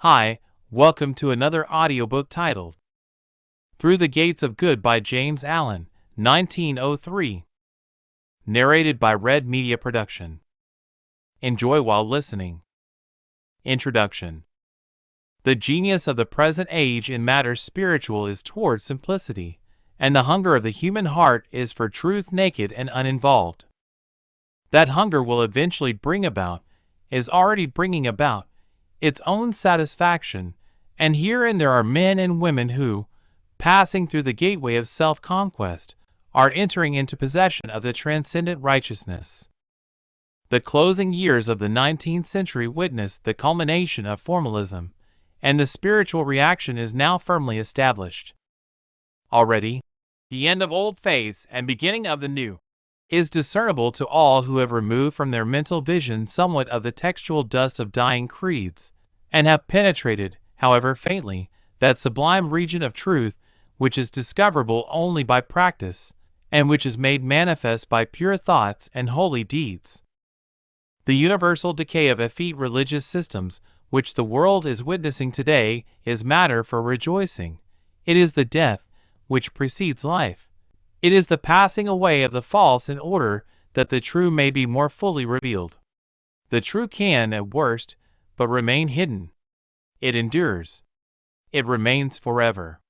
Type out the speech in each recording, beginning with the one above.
Hi, welcome to another audiobook titled Through the Gates of Good by James Allen, 1903. Narrated by Red Media Production. Enjoy while listening. Introduction. The genius of the present age in matters spiritual is toward simplicity, and the hunger of the human heart is for truth naked and uninvolved. That hunger will eventually is already bringing about, its own satisfaction, and herein there are men and women who, passing through the gateway of self-conquest, are entering into possession of the transcendent righteousness. The closing years of the 19th century witnessed the culmination of formalism, and the spiritual reaction is now firmly established. Already, the end of old faiths and beginning of the new is discernible to all who have removed from their mental vision somewhat of the textual dust of dying creeds, and have penetrated, however faintly, that sublime region of truth which is discoverable only by practice, and which is made manifest by pure thoughts and holy deeds. The universal decay of effete religious systems, which the world is witnessing today, is matter for rejoicing. It is the death which precedes life. It is the passing away of the false in order that the true may be more fully revealed. The true can, at worst, but remain hidden. It endures. It remains forever.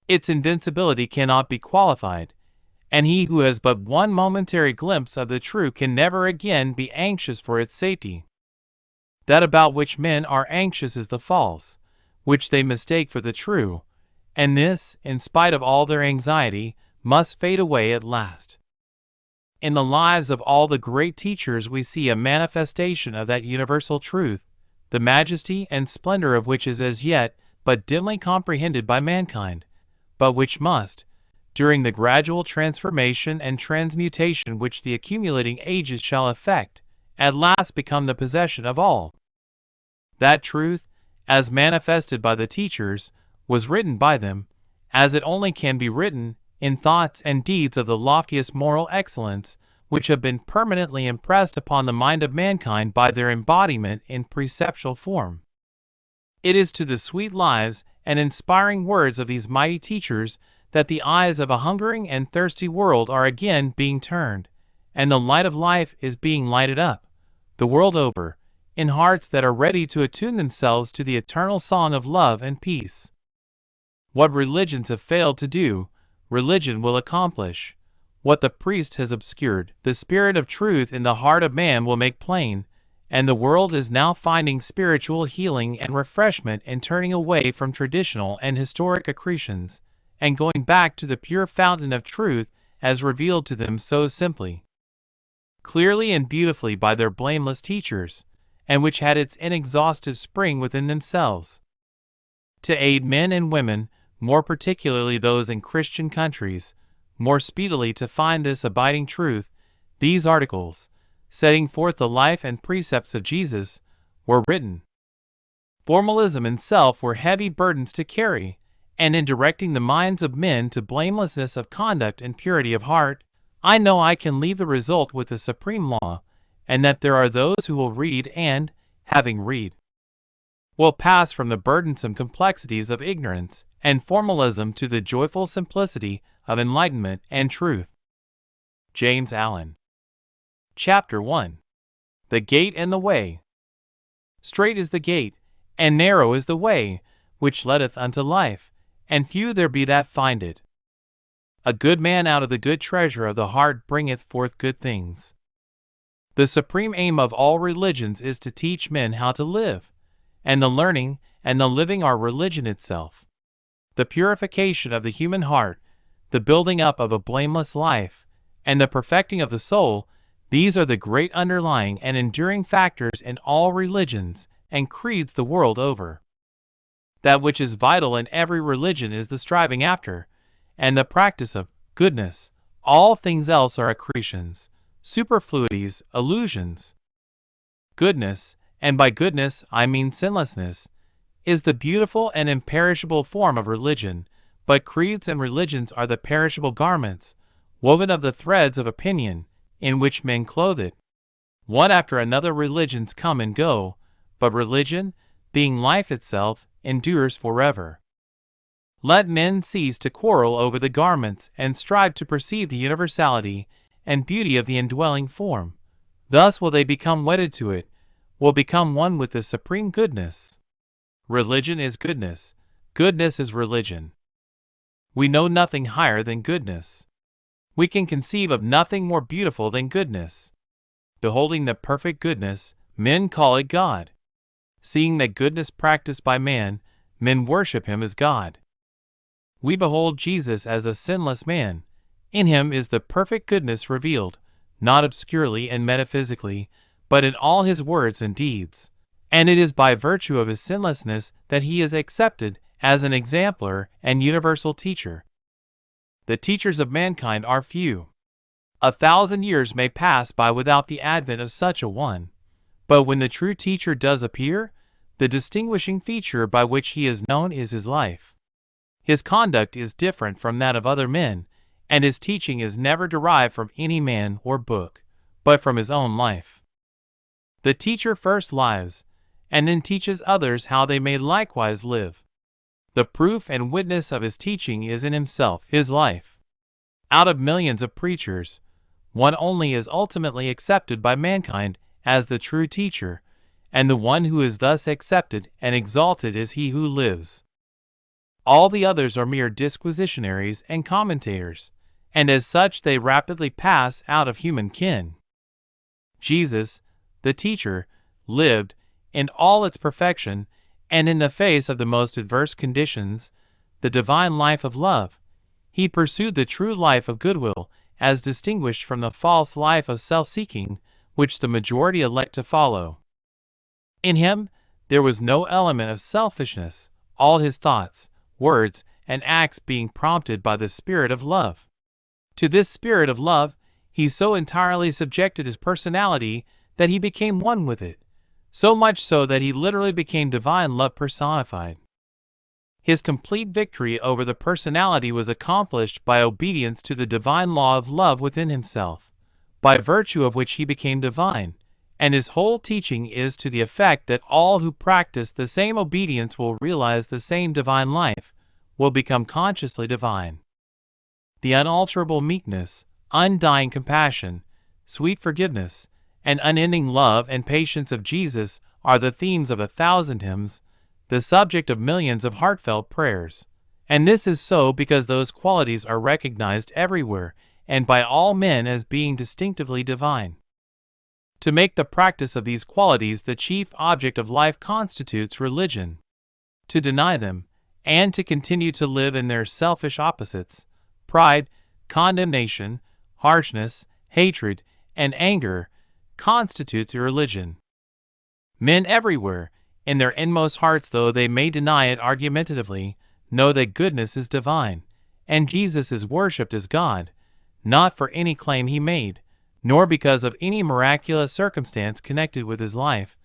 Its invincibility cannot be qualified, and he who has but one momentary glimpse of the true can never again be anxious for its safety. That about which men are anxious is the false, which they mistake for the true, and this, in spite of all their anxiety, must fade away at last. In the lives of all the great teachers we see a manifestation of that universal truth, the majesty and splendor of which is as yet but dimly comprehended by mankind, but which must, during the gradual transformation and transmutation which the accumulating ages shall effect, at last become the possession of all. That truth, as manifested by the teachers, was written by them, as it only can be written, in thoughts and deeds of the loftiest moral excellence, which have been permanently impressed upon the mind of mankind by their embodiment in preceptual form. It is to the sweet lives and inspiring words of these mighty teachers that the eyes of a hungering and thirsty world are again being turned, and the light of life is being lighted up, the world over, in hearts that are ready to attune themselves to the eternal song of love and peace. What religions have failed to do, religion will accomplish. What the priest has obscured, the spirit of truth in the heart of man will make plain, and the world is now finding spiritual healing and refreshment in turning away from traditional and historic accretions, and going back to the pure fountain of truth as revealed to them so simply, clearly and beautifully by their blameless teachers, and which had its inexhaustive spring within themselves. To aid men and women, more particularly those in Christian countries, more speedily to find this abiding truth, these articles, setting forth the life and precepts of Jesus, were written. Formalism and self were heavy burdens to carry, and in directing the minds of men to blamelessness of conduct and purity of heart, I know I can leave the result with the supreme law, and that there are those who will read and, having read, will pass from the burdensome complexities of ignorance and formalism to the joyful simplicity of enlightenment and truth. James Allen. Chapter 1. The Gate and the Way. Strait is the gate, and narrow is the way, which leadeth unto life, and few there be that find it. A good man out of the good treasure of the heart bringeth forth good things. The supreme aim of all religions is to teach men how to live, and the learning and the living are religion itself. The purification of the human heart, the building up of a blameless life, and the perfecting of the soul, these are the great underlying and enduring factors in all religions and creeds the world over. That which is vital in every religion is the striving after, and the practice of, goodness. All things else are accretions, superfluities, illusions. Goodness, and by goodness I mean sinlessness, is the beautiful and imperishable form of religion, but creeds and religions are the perishable garments, woven of the threads of opinion, in which men clothe it. One after another religions come and go, but religion, being life itself, endures forever. Let men cease to quarrel over the garments and strive to perceive the universality and beauty of the indwelling form. Thus will they become wedded to it, will become one with the supreme goodness. Religion is goodness. Goodness is religion. We know nothing higher than goodness. We can conceive of nothing more beautiful than goodness. Beholding the perfect goodness, men call it God. Seeing that goodness practiced by man, men worship him as God. We behold Jesus as a sinless man. In him is the perfect goodness revealed, not obscurely and metaphysically, but in all his words and deeds. And it is by virtue of his sinlessness that he is accepted as an exemplar and universal teacher. The teachers of mankind are few. 1,000 years may pass by without the advent of such a one. But when the true teacher does appear, the distinguishing feature by which he is known is his life. His conduct is different from that of other men, and his teaching is never derived from any man or book, but from his own life. The teacher first lives, and then teaches others how they may likewise live. The proof and witness of his teaching is in himself, his life. Out of millions of preachers, one only is ultimately accepted by mankind as the true teacher, and the one who is thus accepted and exalted is he who lives. All the others are mere disquisitionaries and commentators, and as such they rapidly pass out of human ken. Jesus, the teacher, lived, in all its perfection, and in the face of the most adverse conditions, the divine life of love. He pursued the true life of goodwill, as distinguished from the false life of self-seeking, which the majority elect to follow. In him, there was no element of selfishness, all his thoughts, words, and acts being prompted by the spirit of love. To this spirit of love, he so entirely subjected his personality that he became one with it, so much so that he literally became divine love personified. His complete victory over the personality was accomplished by obedience to the divine law of love within himself, by virtue of which he became divine, and his whole teaching is to the effect that all who practice the same obedience will realize the same divine life, will become consciously divine. The unalterable meekness, undying compassion, sweet forgiveness, and unending love and patience of Jesus are the themes of 1,000 hymns, the subject of millions of heartfelt prayers. And this is so because those qualities are recognized everywhere and by all men as being distinctively divine. To make the practice of these qualities the chief object of life constitutes religion. To deny them, and to continue to live in their selfish opposites, pride, condemnation, harshness, hatred, and anger, constitutes irreligion. Men everywhere, in their inmost hearts though they may deny it argumentatively, know that goodness is divine, and Jesus is worshipped as God, not for any claim he made, nor because of any miraculous circumstance connected with his life,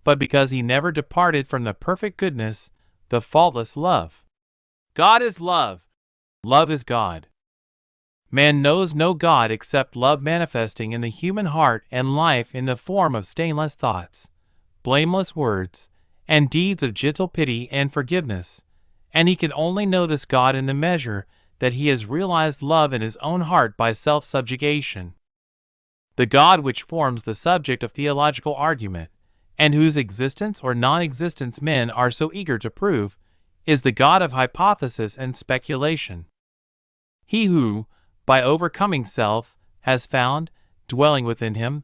but because he never departed from the perfect goodness, the faultless love. God is love. Love is God. Man knows no God except love manifesting in the human heart and life in the form of stainless thoughts, blameless words, and deeds of gentle pity and forgiveness, and he can only know this God in the measure that he has realized love in his own heart by self-subjugation. The God which forms the subject of theological argument, and whose existence or non-existence men are so eager to prove, is the God of hypothesis and speculation. He who, by overcoming self, has found, dwelling within him,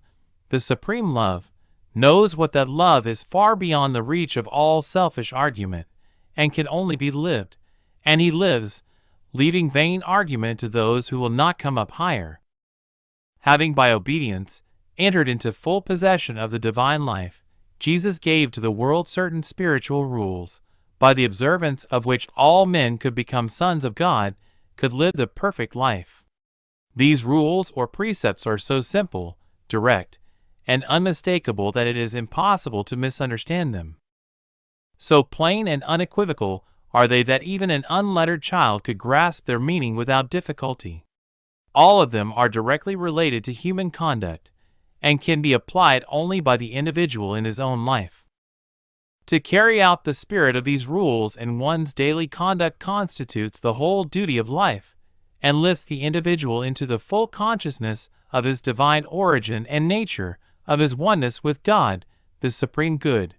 the supreme love, knows what that love is far beyond the reach of all selfish argument, and can only be lived, and he lives, leaving vain argument to those who will not come up higher. Having by obedience entered into full possession of the divine life, Jesus gave to the world certain spiritual rules, by the observance of which all men could become sons of God, could live the perfect life. These rules or precepts are so simple, direct, and unmistakable that it is impossible to misunderstand them. So plain and unequivocal are they that even an unlettered child could grasp their meaning without difficulty. All of them are directly related to human conduct, and can be applied only by the individual in his own life. To carry out the spirit of these rules in one's daily conduct constitutes the whole duty of life, and lifts the individual into the full consciousness of his divine origin and nature, of his oneness with God, the supreme good.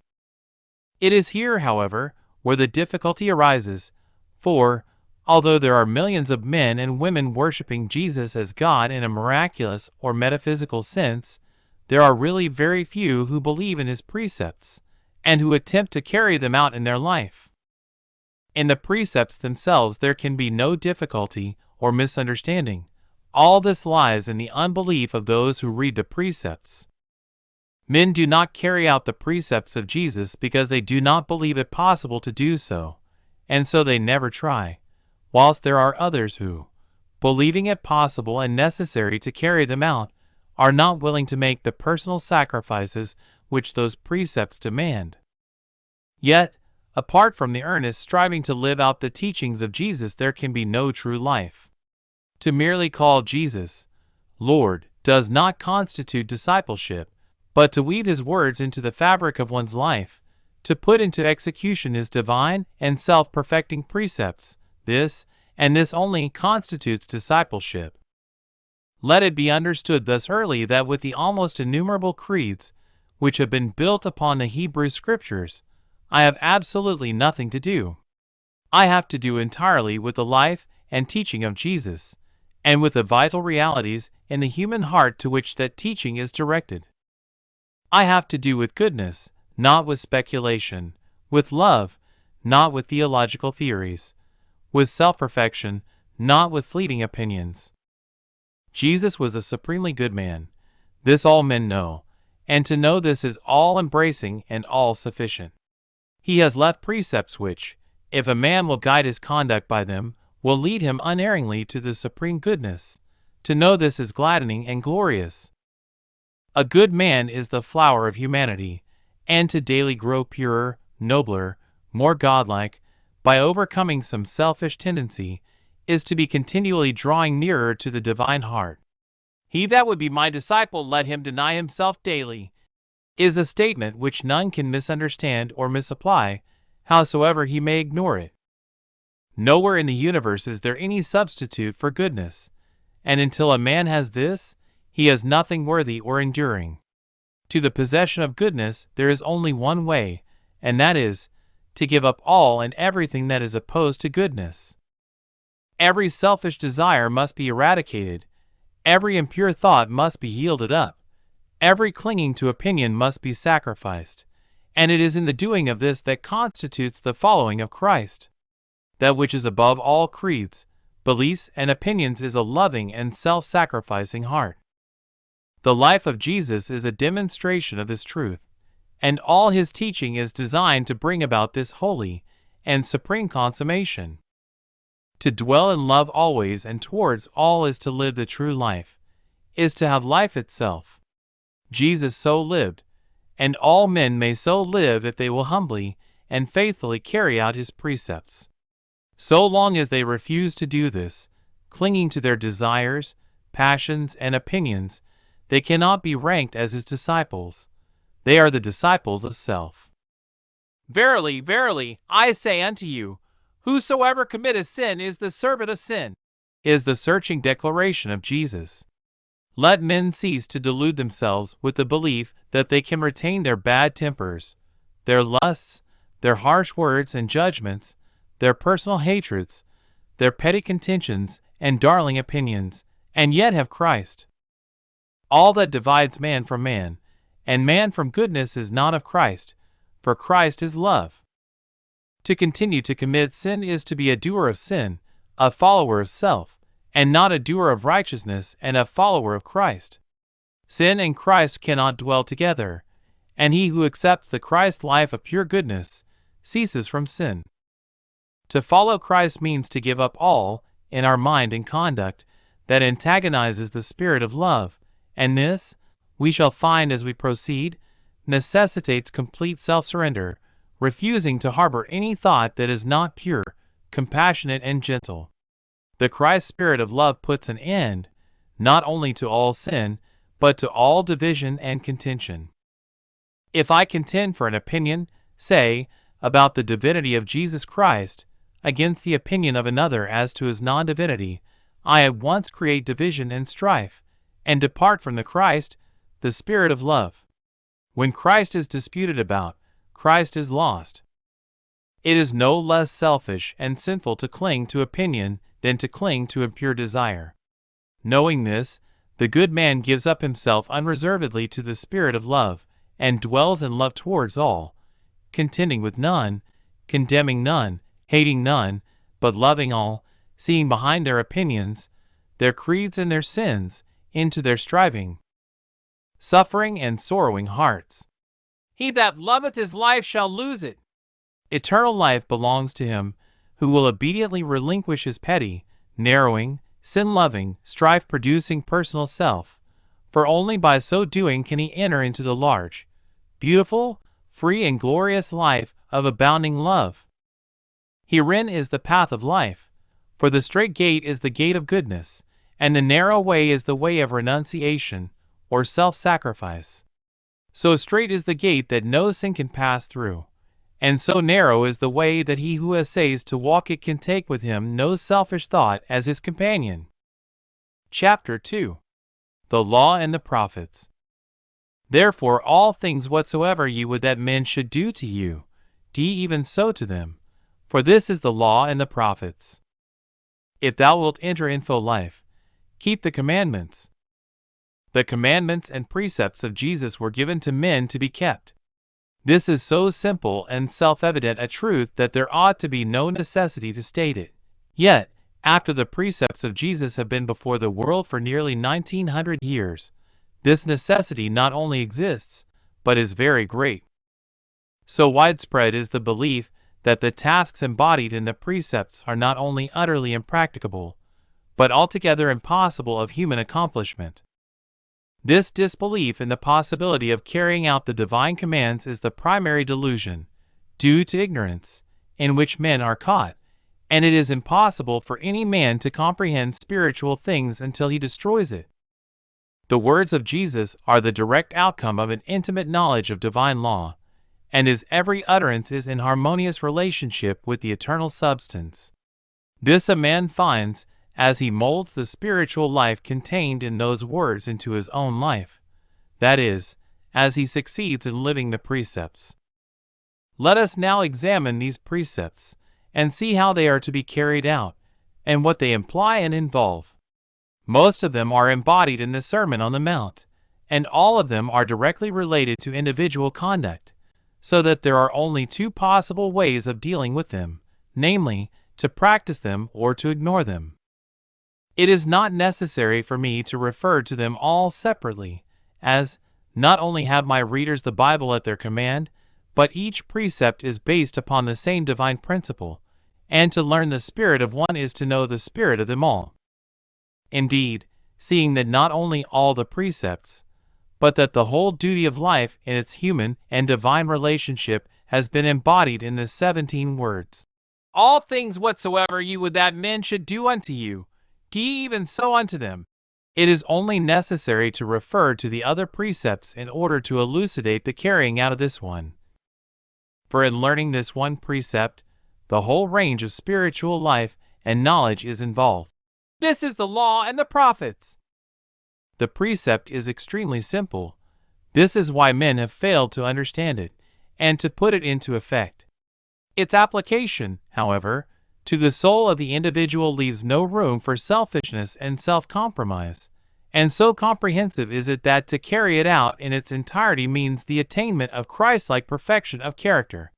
It is here, however, where the difficulty arises, for, although there are millions of men and women worshiping Jesus as God in a miraculous or metaphysical sense, there are really very few who believe in his precepts, and who attempt to carry them out in their life. In the precepts themselves there can be no difficulty or misunderstanding. All this lies in the unbelief of those who read the precepts. Men do not carry out the precepts of Jesus because they do not believe it possible to do so, and so they never try, whilst there are others who, believing it possible and necessary to carry them out, are not willing to make the personal sacrifices which those precepts demand. Yet, apart from the earnest striving to live out the teachings of Jesus, there can be no true life. To merely call Jesus Lord does not constitute discipleship, but to weave his words into the fabric of one's life, to put into execution his divine and self-perfecting precepts, this, and this only, constitutes discipleship. Let it be understood thus early that with the almost innumerable creeds, which have been built upon the Hebrew Scriptures, I have absolutely nothing to do. I have to do entirely with the life and teaching of Jesus, and with the vital realities in the human heart to which that teaching is directed. I have to do with goodness, not with speculation, with love, not with theological theories, with self-perfection, not with fleeting opinions. Jesus was a supremely good man. This all men know, and to know this is all-embracing and all-sufficient. He has left precepts which, if a man will guide his conduct by them, will lead him unerringly to the supreme goodness. To know this is gladdening and glorious. A good man is the flower of humanity, and to daily grow purer, nobler, more godlike, by overcoming some selfish tendency, is to be continually drawing nearer to the divine heart. He that would be my disciple, let him deny himself daily, is a statement which none can misunderstand or misapply, howsoever he may ignore it. Nowhere in the universe is there any substitute for goodness, and until a man has this, he has nothing worthy or enduring. To the possession of goodness there is only one way, and that is, to give up all and everything that is opposed to goodness. Every selfish desire must be eradicated, every impure thought must be yielded up, every clinging to opinion must be sacrificed, and it is in the doing of this that constitutes the following of Christ. That which is above all creeds, beliefs, and opinions is a loving and self-sacrificing heart. The life of Jesus is a demonstration of this truth, and all his teaching is designed to bring about this holy and supreme consummation. To dwell in love always and towards all is to live the true life, is to have life itself. Jesus so lived, and all men may so live if they will humbly and faithfully carry out his precepts. So long as they refuse to do this, clinging to their desires, passions, and opinions, they cannot be ranked as his disciples. They are the disciples of self. Verily, verily, I say unto you, whosoever committeth sin is the servant of sin, is the searching declaration of Jesus. Let men cease to delude themselves with the belief that they can retain their bad tempers, their lusts, their harsh words and judgments, their personal hatreds, their petty contentions and darling opinions, and yet have Christ. All that divides man from man, and man from goodness, is not of Christ, for Christ is love. To continue to commit sin is to be a doer of sin, a follower of self, and not a doer of righteousness and a follower of Christ. Sin and Christ cannot dwell together, and he who accepts the Christ life of pure goodness ceases from sin. To follow Christ means to give up all, in our mind and conduct, that antagonizes the spirit of love, and this, we shall find as we proceed, necessitates complete self-surrender, refusing to harbor any thought that is not pure, compassionate, and gentle. The Christ spirit of love puts an end, not only to all sin, but to all division and contention. If I contend for an opinion, say, about the divinity of Jesus Christ, against the opinion of another as to his non-divinity, I at once create division and strife, and depart from the Christ, the Spirit of love. When Christ is disputed about, Christ is lost. It is no less selfish and sinful to cling to opinion than to cling to impure desire. Knowing this, the good man gives up himself unreservedly to the Spirit of love, and dwells in love towards all, contending with none, condemning none, hating none, but loving all, seeing behind their opinions, their creeds and their sins, into their striving, suffering and sorrowing hearts. He that loveth his life shall lose it. Eternal life belongs to him who will obediently relinquish his petty, narrowing, sin-loving, strife-producing personal self, for only by so doing can he enter into the large, beautiful, free and glorious life of abounding love. Herein is the path of life, for the strait gate is the gate of goodness, and the narrow way is the way of renunciation, or self-sacrifice. So strait is the gate that no sin can pass through, and so narrow is the way that he who essays to walk it can take with him no selfish thought as his companion. Chapter 2. The Law and the Prophets. Therefore all things whatsoever ye would that men should do to you, do ye even so to them, for this is the law and the prophets. If thou wilt enter into life, keep the commandments. The commandments and precepts of Jesus were given to men to be kept. This is so simple and self-evident a truth that there ought to be no necessity to state it. Yet, after the precepts of Jesus have been before the world for nearly 1900 years, this necessity not only exists, but is very great. So widespread is the belief that the tasks embodied in the precepts are not only utterly impracticable, but altogether impossible of human accomplishment. This disbelief in the possibility of carrying out the divine commands is the primary delusion, due to ignorance, in which men are caught, and it is impossible for any man to comprehend spiritual things until he destroys it. The words of Jesus are the direct outcome of an intimate knowledge of divine law, and his every utterance is in harmonious relationship with the eternal substance. This a man finds as he molds the spiritual life contained in those words into his own life, that is, as he succeeds in living the precepts. Let us now examine these precepts, and see how they are to be carried out, and what they imply and involve. Most of them are embodied in the Sermon on the Mount, and all of them are directly related to individual conduct, so that there are only two possible ways of dealing with them, namely, to practice them or to ignore them. It is not necessary for me to refer to them all separately, as, not only have my readers the Bible at their command, but each precept is based upon the same divine principle, and to learn the spirit of one is to know the spirit of them all. Indeed, seeing that not only all the precepts, but that the whole duty of life in its human and divine relationship has been embodied in the 17 words, all things whatsoever ye would that men should do unto you, do ye even so unto them. It is only necessary to refer to the other precepts in order to elucidate the carrying out of this one. For in learning this one precept, the whole range of spiritual life and knowledge is involved. This is the law and the prophets. The precept is extremely simple. This is why men have failed to understand it, and to put it into effect. Its application, however, to the soul of the individual leaves no room for selfishness and self-compromise, and so comprehensive is it that to carry it out in its entirety means the attainment of Christ-like perfection of character.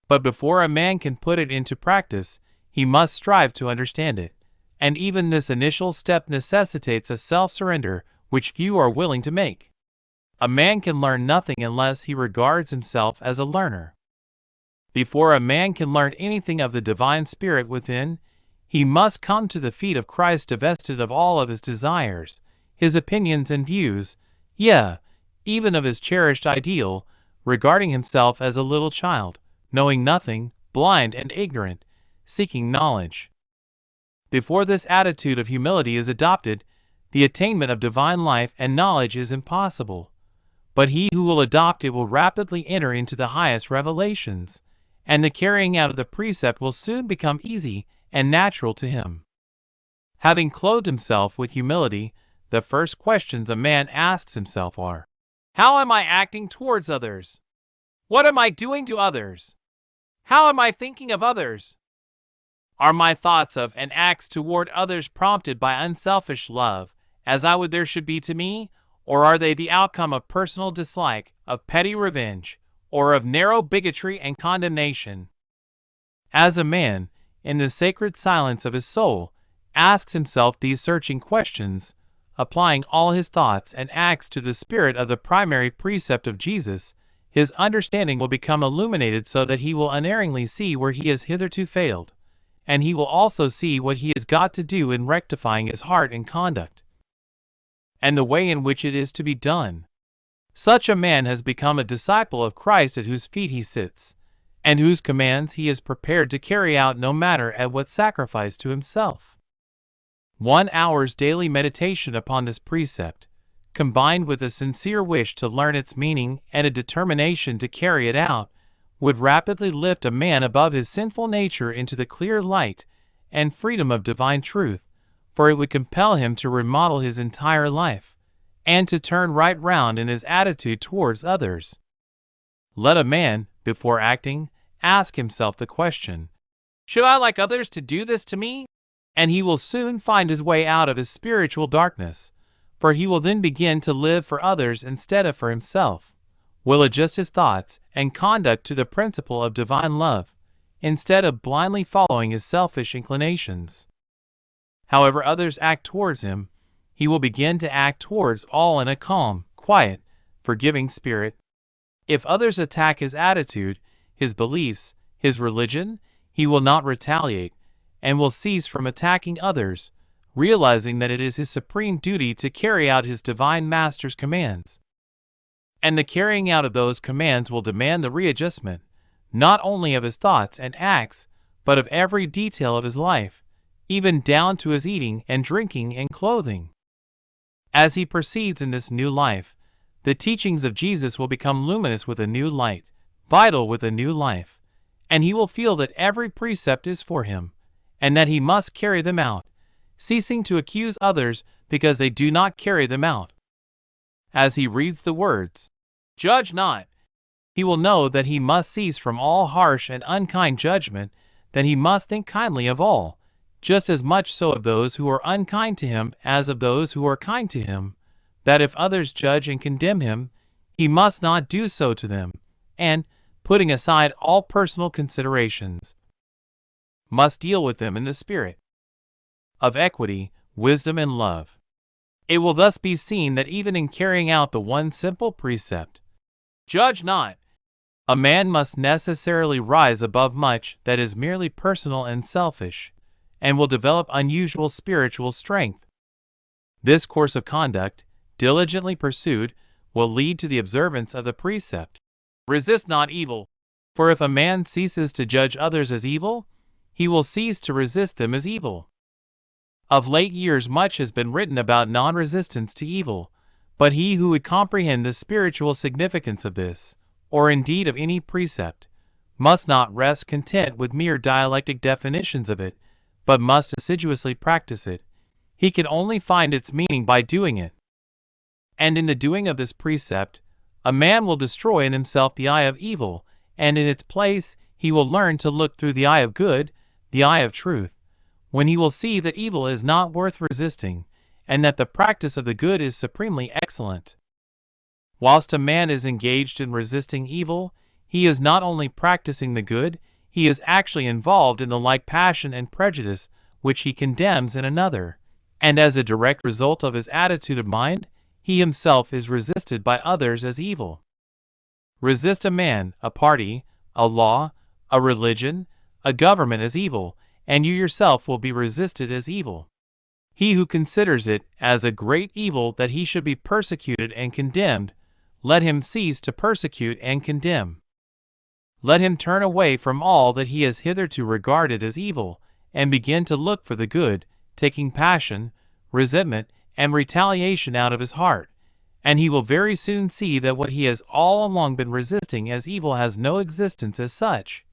But before a man can put it into practice, he must strive to understand it, and even this initial step necessitates a self-surrender which few are willing to make. A man can learn nothing unless he regards himself as a learner. Before a man can learn anything of the divine spirit within, he must come to the feet of Christ divested of all of his desires, his opinions and views, yea, even of his cherished ideal, regarding himself as a little child, knowing nothing, blind and ignorant, seeking knowledge. Before this attitude of humility is adopted, the attainment of divine life and knowledge is impossible, but he who will adopt it will rapidly enter into the highest revelations, and the carrying out of the precept will soon become easy and natural to him. Having clothed himself with humility, the first questions a man asks himself are, how am I acting towards others? What am I doing to others? How am I thinking of others? Are my thoughts of and acts toward others prompted by unselfish love, as I would there should be to me, or are they the outcome of personal dislike, of petty revenge, or of narrow bigotry and condemnation? As a man, in the sacred silence of his soul, asks himself these searching questions, applying all his thoughts and acts to the spirit of the primary precept of Jesus, his understanding will become illuminated so that he will unerringly see where he has hitherto failed, and he will also see what he has got to do in rectifying his heart and conduct, and the way in which it is to be done. Such a man has become a disciple of Christ at whose feet he sits, and whose commands he is prepared to carry out no matter at what sacrifice to himself. 1 hour's daily meditation upon this precept, combined with a sincere wish to learn its meaning and a determination to carry it out, would rapidly lift a man above his sinful nature into the clear light and freedom of divine truth, for it would compel him to remodel his entire life, and to turn right round in his attitude towards others. Let a man, before acting, ask himself the question, should I like others to do this to me? And he will soon find his way out of his spiritual darkness, for he will then begin to live for others instead of for himself, will adjust his thoughts and conduct to the principle of divine love, instead of blindly following his selfish inclinations. However others act towards him, he will begin to act towards all in a calm, quiet, forgiving spirit. If others attack his attitude, his beliefs, his religion, he will not retaliate, and will cease from attacking others, realizing that it is his supreme duty to carry out his divine master's commands. And the carrying out of those commands will demand the readjustment, not only of his thoughts and acts, but of every detail of his life, even down to his eating and drinking and clothing. As he proceeds in this new life, the teachings of Jesus will become luminous with a new light, vital with a new life, and he will feel that every precept is for him, and that he must carry them out, ceasing to accuse others because they do not carry them out. As he reads the words, "Judge not," he will know that he must cease from all harsh and unkind judgment, that he must think kindly of all, just as much so of those who are unkind to him as of those who are kind to him, that if others judge and condemn him, he must not do so to them, and, putting aside all personal considerations, must deal with them in the spirit of equity, wisdom, and love. It will thus be seen that even in carrying out the one simple precept, "Judge not," a man must necessarily rise above much that is merely personal and selfish, and will develop unusual spiritual strength. This course of conduct, diligently pursued, will lead to the observance of the precept, "Resist not evil," for if a man ceases to judge others as evil, he will cease to resist them as evil. Of late years much has been written about non-resistance to evil, but he who would comprehend the spiritual significance of this, or indeed of any precept, must not rest content with mere dialectic definitions of it, but must assiduously practice it. He can only find its meaning by doing it. And in the doing of this precept, a man will destroy in himself the eye of evil, and in its place he will learn to look through the eye of good, the eye of truth, when he will see that evil is not worth resisting, and that the practice of the good is supremely excellent. Whilst a man is engaged in resisting evil, he is not only practicing the good, he is actually involved in the like passion and prejudice which he condemns in another, and as a direct result of his attitude of mind, he himself is resisted by others as evil. Resist a man, a party, a law, a religion, a government as evil, and you yourself will be resisted as evil. He who considers it as a great evil that he should be persecuted and condemned, let him cease to persecute and condemn. Let him turn away from all that he has hitherto regarded as evil, and begin to look for the good, taking passion, resentment, and retaliation out of his heart, and he will very soon see that what he has all along been resisting as evil has no existence as such,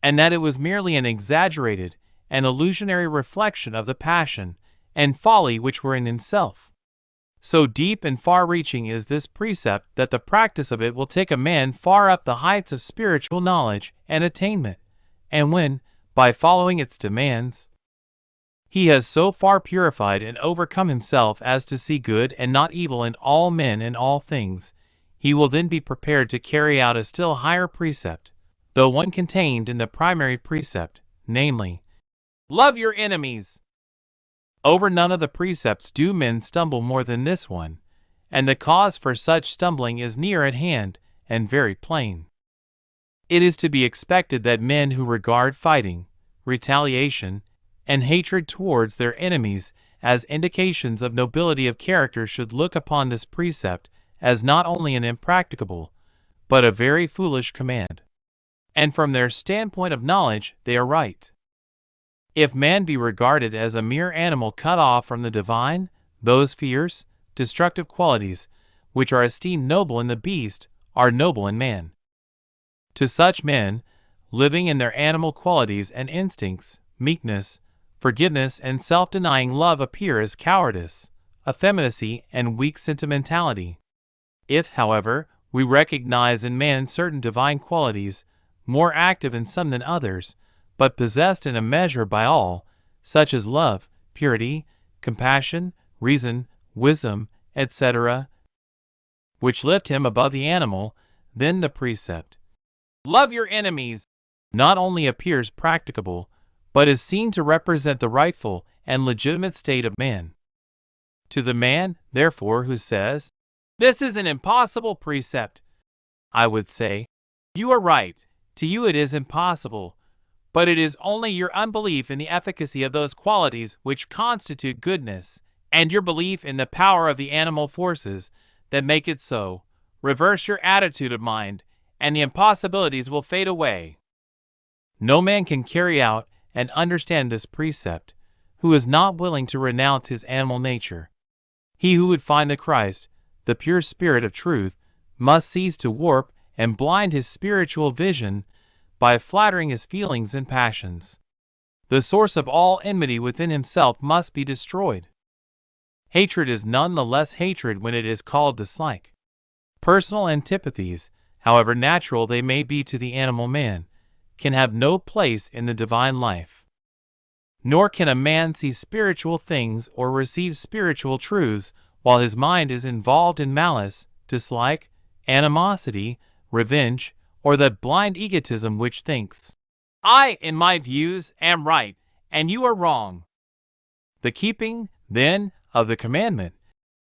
and that it was merely an exaggerated and illusionary reflection of the passion and folly which were in himself. So deep and far-reaching is this precept that the practice of it will take a man far up the heights of spiritual knowledge and attainment, and when, by following its demands, he has so far purified and overcome himself as to see good and not evil in all men and all things, he will then be prepared to carry out a still higher precept, though one contained in the primary precept, namely, love your enemies. Over none of the precepts do men stumble more than this one, and the cause for such stumbling is near at hand and very plain. It is to be expected that men who regard fighting, retaliation, and hatred towards their enemies as indications of nobility of character should look upon this precept as not only an impracticable, but a very foolish command. And from their standpoint of knowledge, they are right. If man be regarded as a mere animal cut off from the divine, those fierce, destructive qualities, which are esteemed noble in the beast, are noble in man. To such men, living in their animal qualities and instincts, meekness, forgiveness, and self-denying love appear as cowardice, effeminacy, and weak sentimentality. If, however, we recognize in man certain divine qualities, more active in some than others, but possessed in a measure by all, such as love, purity, compassion, reason, wisdom, etc., which lift him above the animal, then the precept, love your enemies, not only appears practicable, but is seen to represent the rightful and legitimate state of man. To the man, therefore, who says, "This is an impossible precept," I would say, "You are right, to you it is impossible, but it is only your unbelief in the efficacy of those qualities which constitute goodness, and your belief in the power of the animal forces that make it so. Reverse your attitude of mind, and the impossibilities will fade away." No man can carry out and understand this precept who is not willing to renounce his animal nature. He who would find the Christ, the pure spirit of truth, must cease to warp and blind his spiritual vision by flattering his feelings and passions. The source of all enmity within himself must be destroyed. Hatred is none the less hatred when it is called dislike. Personal antipathies, however natural they may be to the animal man, can have no place in the divine life. Nor can a man see spiritual things or receive spiritual truths while his mind is involved in malice, dislike, animosity, revenge, or that blind egotism which thinks, "I, in my views, am right, and you are wrong." The keeping, then, of the commandment,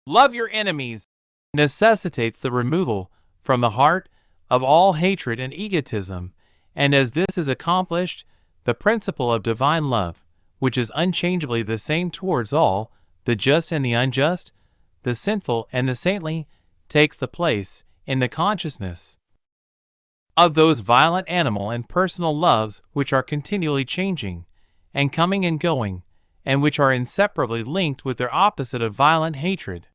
"Love your enemies," necessitates the removal from the heart of all hatred and egotism, and as this is accomplished, the principle of divine love, which is unchangeably the same towards all, the just and the unjust, the sinful and the saintly, takes the place, in the consciousness, of those violent animal and personal loves which are continually changing, and coming and going, and which are inseparably linked with their opposite of violent hatred.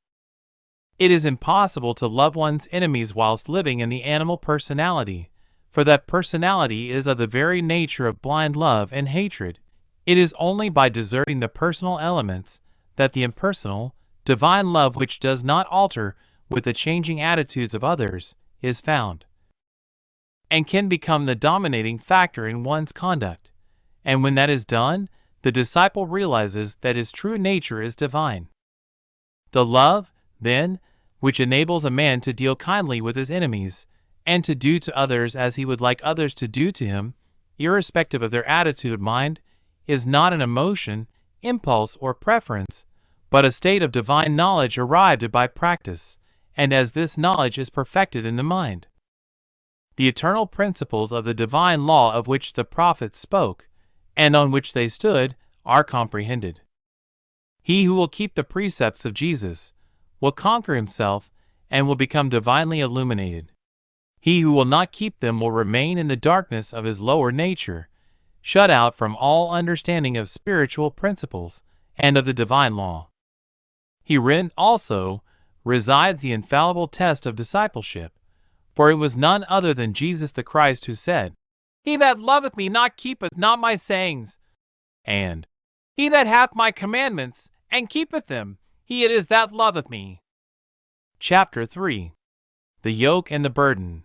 It is impossible to love one's enemies whilst living in the animal personality, for that personality is of the very nature of blind love and hatred. It is only by deserting the personal elements that the impersonal, divine love which does not alter with the changing attitudes of others is found, and can become the dominating factor in one's conduct. And when that is done, the disciple realizes that his true nature is divine. The love, then, which enables a man to deal kindly with his enemies, and to do to others as he would like others to do to him, irrespective of their attitude of mind, is not an emotion, impulse, or preference, but a state of divine knowledge arrived at by practice, and as this knowledge is perfected in the mind, the eternal principles of the divine law of which the prophets spoke, and on which they stood, are comprehended. He who will keep the precepts of Jesus will conquer himself and will become divinely illuminated. He who will not keep them will remain in the darkness of his lower nature, shut out from all understanding of spiritual principles and of the divine law. Herein also resides the infallible test of discipleship. For it was none other than Jesus the Christ who said, "He that loveth me not keepeth not my sayings," and "He that hath my commandments, and keepeth them, he it is that loveth me." Chapter 3. The Yoke and the Burden.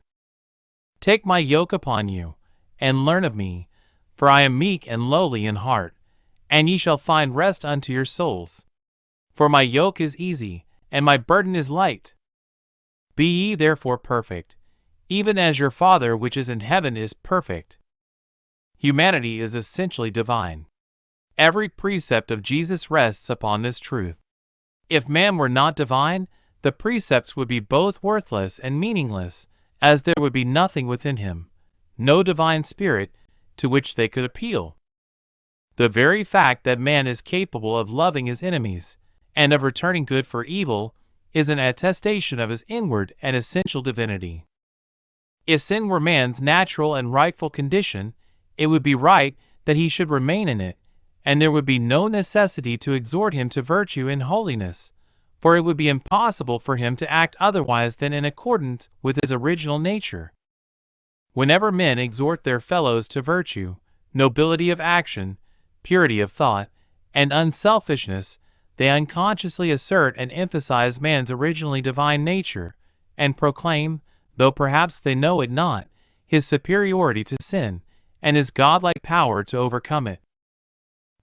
Take my yoke upon you, and learn of me, for I am meek and lowly in heart, and ye shall find rest unto your souls. For my yoke is easy, and my burden is light. Be ye therefore perfect, even as your Father which is in heaven is perfect. Humanity is essentially divine. Every precept of Jesus rests upon this truth. If man were not divine, the precepts would be both worthless and meaningless, as there would be nothing within him, no divine spirit, to which they could appeal. The very fact that man is capable of loving his enemies, and of returning good for evil, is an attestation of his inward and essential divinity. If sin were man's natural and rightful condition, it would be right that he should remain in it, and there would be no necessity to exhort him to virtue and holiness, for it would be impossible for him to act otherwise than in accordance with his original nature. Whenever men exhort their fellows to virtue, nobility of action, purity of thought, and unselfishness, they unconsciously assert and emphasize man's originally divine nature, and proclaim, though perhaps they know it not, his superiority to sin, and his godlike power to overcome it.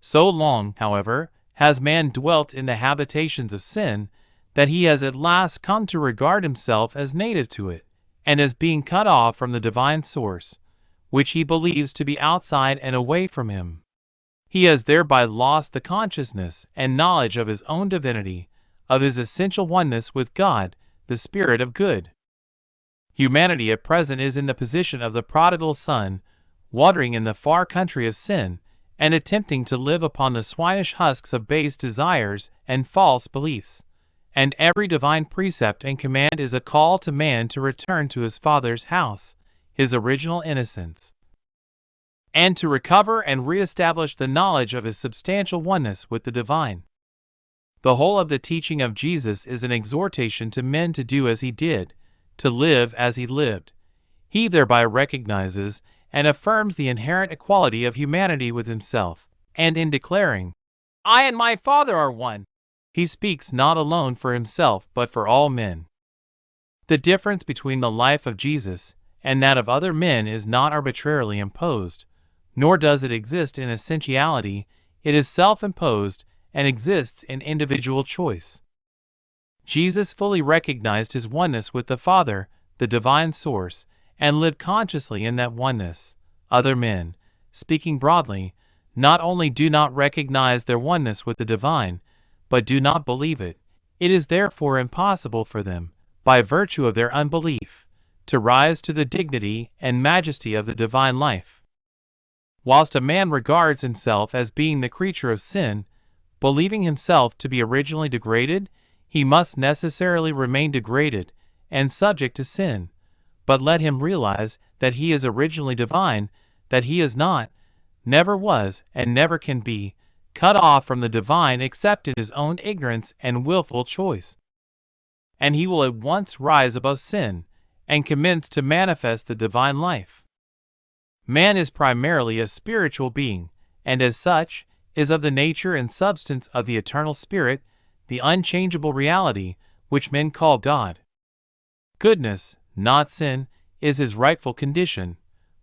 So long, however, has man dwelt in the habitations of sin, that he has at last come to regard himself as native to it, and as being cut off from the divine source, which he believes to be outside and away from him. He has thereby lost the consciousness and knowledge of his own divinity, of his essential oneness with God, the Spirit of good. Humanity at present is in the position of the prodigal son, wandering in the far country of sin, and attempting to live upon the swinish husks of base desires and false beliefs. And every divine precept and command is a call to man to return to his Father's house, his original innocence, and to recover and reestablish the knowledge of his substantial oneness with the divine. The whole of the teaching of Jesus is an exhortation to men to do as he did, to live as he lived. He thereby recognizes and affirms the inherent equality of humanity with himself, and in declaring, "I and my Father are one," he speaks not alone for himself but for all men. The difference between the life of Jesus and that of other men is not arbitrarily imposed, nor does it exist in essentiality. It is self-imposed and exists in individual choice. Jesus fully recognized his oneness with the Father, the divine source, and lived consciously in that oneness. Other men, speaking broadly, not only do not recognize their oneness with the divine, but do not believe it. It is therefore impossible for them, by virtue of their unbelief, to rise to the dignity and majesty of the divine life. Whilst a man regards himself as being the creature of sin, believing himself to be originally degraded, he must necessarily remain degraded and subject to sin. But let him realize that he is originally divine, that he is not, never was, and never can be, cut off from the divine except in his own ignorance and willful choice. And he will at once rise above sin, and commence to manifest the divine life. Man is primarily a spiritual being, and as such, is of the nature and substance of the eternal Spirit, the unchangeable reality, which men call God. Goodness, not sin, is his rightful condition.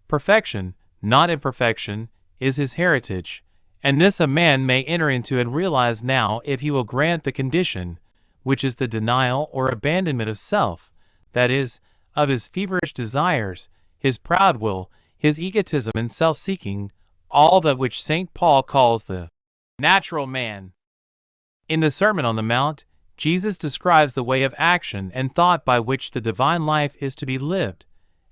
Perfection, not imperfection, is his heritage, and this a man may enter into and realize now if he will grant the condition, which is the denial or abandonment of self, that is, of his feverish desires, his proud will, his egotism and self-seeking, all that which St. Paul calls the natural man. In the Sermon on the Mount, Jesus describes the way of action and thought by which the divine life is to be lived,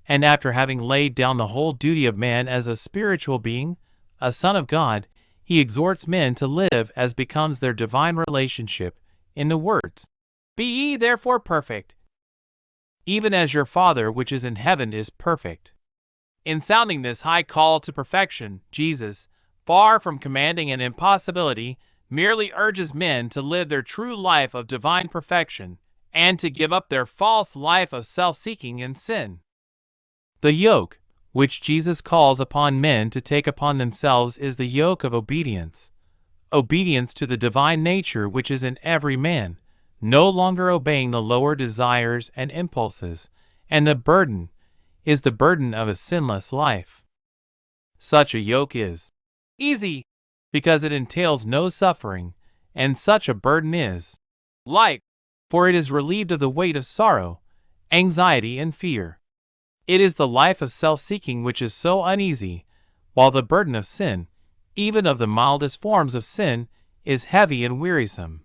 and after having laid down the whole duty of man as a spiritual being, a son of God, he exhorts men to live as becomes their divine relationship, in the words, "Be ye therefore perfect, even as your Father which is in heaven is perfect." In sounding this high call to perfection, Jesus, far from commanding an impossibility, merely urges men to live their true life of divine perfection, and to give up their false life of self-seeking and sin. The yoke, which Jesus calls upon men to take upon themselves, is the yoke of obedience. Obedience to the divine nature which is in every man, no longer obeying the lower desires and impulses, and the burden is the burden of a sinless life. Such a yoke is easy because it entails no suffering, and such a burden is light, for it is relieved of the weight of sorrow, anxiety, and fear. It is the life of self-seeking which is so uneasy, while the burden of sin, even of the mildest forms of sin, is heavy and wearisome.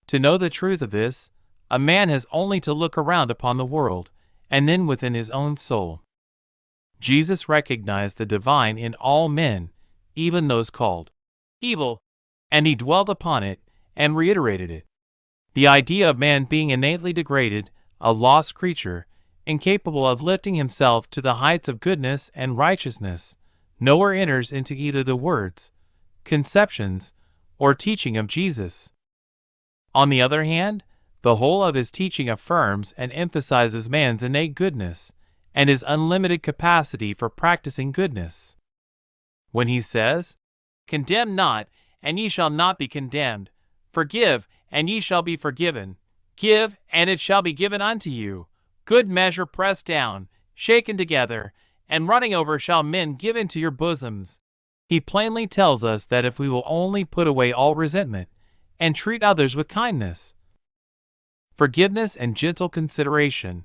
To know the truth of this, a man has only to look around upon the world, and then within his own soul. Jesus recognized the divine in all men, even those called evil, and he dwelt upon it and reiterated it. The idea of man being innately degraded, a lost creature, incapable of lifting himself to the heights of goodness and righteousness, nowhere enters into either the words, conceptions, or teaching of Jesus. On the other hand, the whole of his teaching affirms and emphasizes man's innate goodness and his unlimited capacity for practicing goodness. When he says, "Condemn not, and ye shall not be condemned. Forgive, and ye shall be forgiven. Give, and it shall be given unto you. Good measure pressed down, shaken together, and running over shall men give into your bosoms." He plainly tells us that if we will only put away all resentment, and treat others with kindness, forgiveness, and gentle consideration,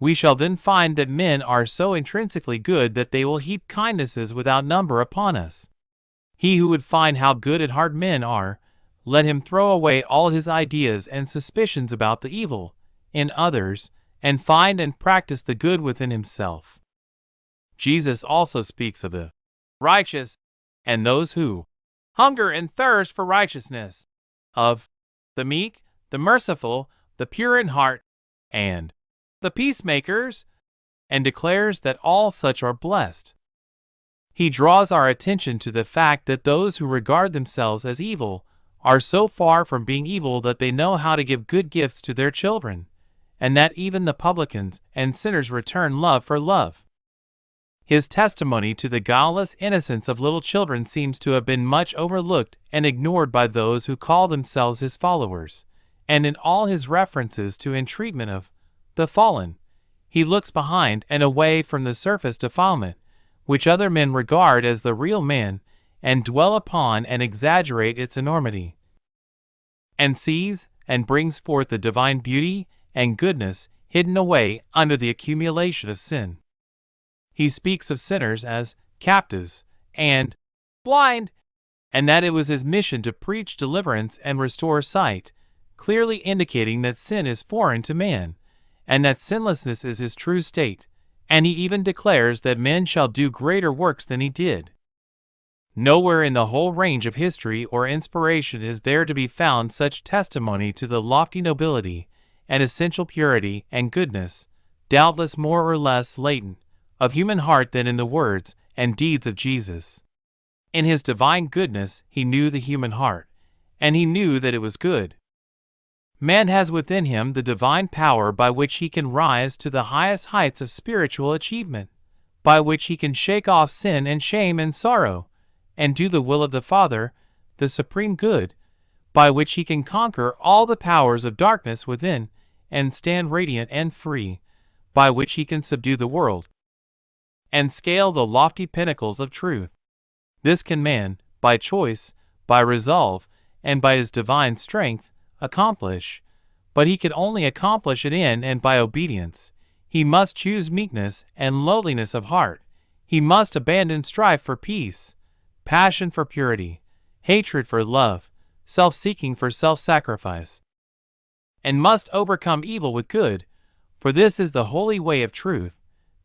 we shall then find that men are so intrinsically good that they will heap kindnesses without number upon us. He who would find how good at heart men are, let him throw away all his ideas and suspicions about the evil in others, and find and practice the good within himself. Jesus also speaks of the righteous and those who hunger and thirst for righteousness, of the meek, the merciful, the pure in heart, and the peacemakers, and declares that all such are blessed. He draws our attention to the fact that those who regard themselves as evil are so far from being evil that they know how to give good gifts to their children, and that even the publicans and sinners return love for love. His testimony to the guileless innocence of little children seems to have been much overlooked and ignored by those who call themselves his followers, and in all his references to entreatment of the fallen, he looks behind and away from the surface defilement, which other men regard as the real man, and dwell upon and exaggerate its enormity, and sees and brings forth the divine beauty and goodness hidden away under the accumulation of sin. He speaks of sinners as captives and blind, and that it was his mission to preach deliverance and restore sight, clearly indicating that sin is foreign to man, and that sinlessness is his true state, and he even declares that men shall do greater works than he did. Nowhere in the whole range of history or inspiration is there to be found such testimony to the lofty nobility and essential purity and goodness, doubtless more or less latent, of human heart than in the words and deeds of Jesus. In his divine goodness he knew the human heart, and he knew that it was good. Man has within him the divine power by which he can rise to the highest heights of spiritual achievement, by which he can shake off sin and shame and sorrow, and do the will of the Father, the supreme good, by which he can conquer all the powers of darkness within, and stand radiant and free, by which he can subdue the world, and scale the lofty pinnacles of truth. This can man, by choice, by resolve, and by his divine strength, accomplish, but he can only accomplish it in and by obedience. He must choose meekness and lowliness of heart. He must abandon strife for peace, passion for purity, hatred for love, self-seeking for self-sacrifice, and must overcome evil with good, for this is the holy way of truth.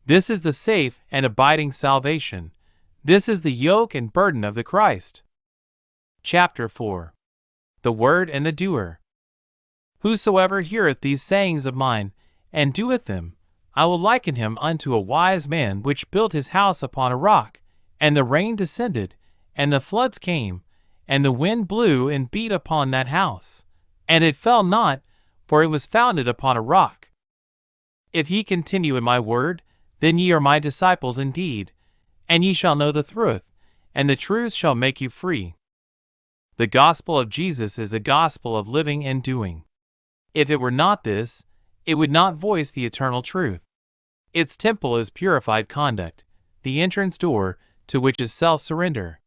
This is the safe and abiding salvation. This is the yoke and burden of the Christ. Chapter 4. The Word and the Doer. Whosoever heareth these sayings of mine, and doeth them, I will liken him unto a wise man which built his house upon a rock, and the rain descended, and the floods came, and the wind blew and beat upon that house, and it fell not, for it was founded upon a rock. If ye continue in my word, then ye are my disciples indeed, and ye shall know the truth, and the truth shall make you free. The gospel of Jesus is a gospel of living and doing. If it were not this, it would not voice the eternal truth. Its temple is purified conduct, the entrance door to which is self-surrender.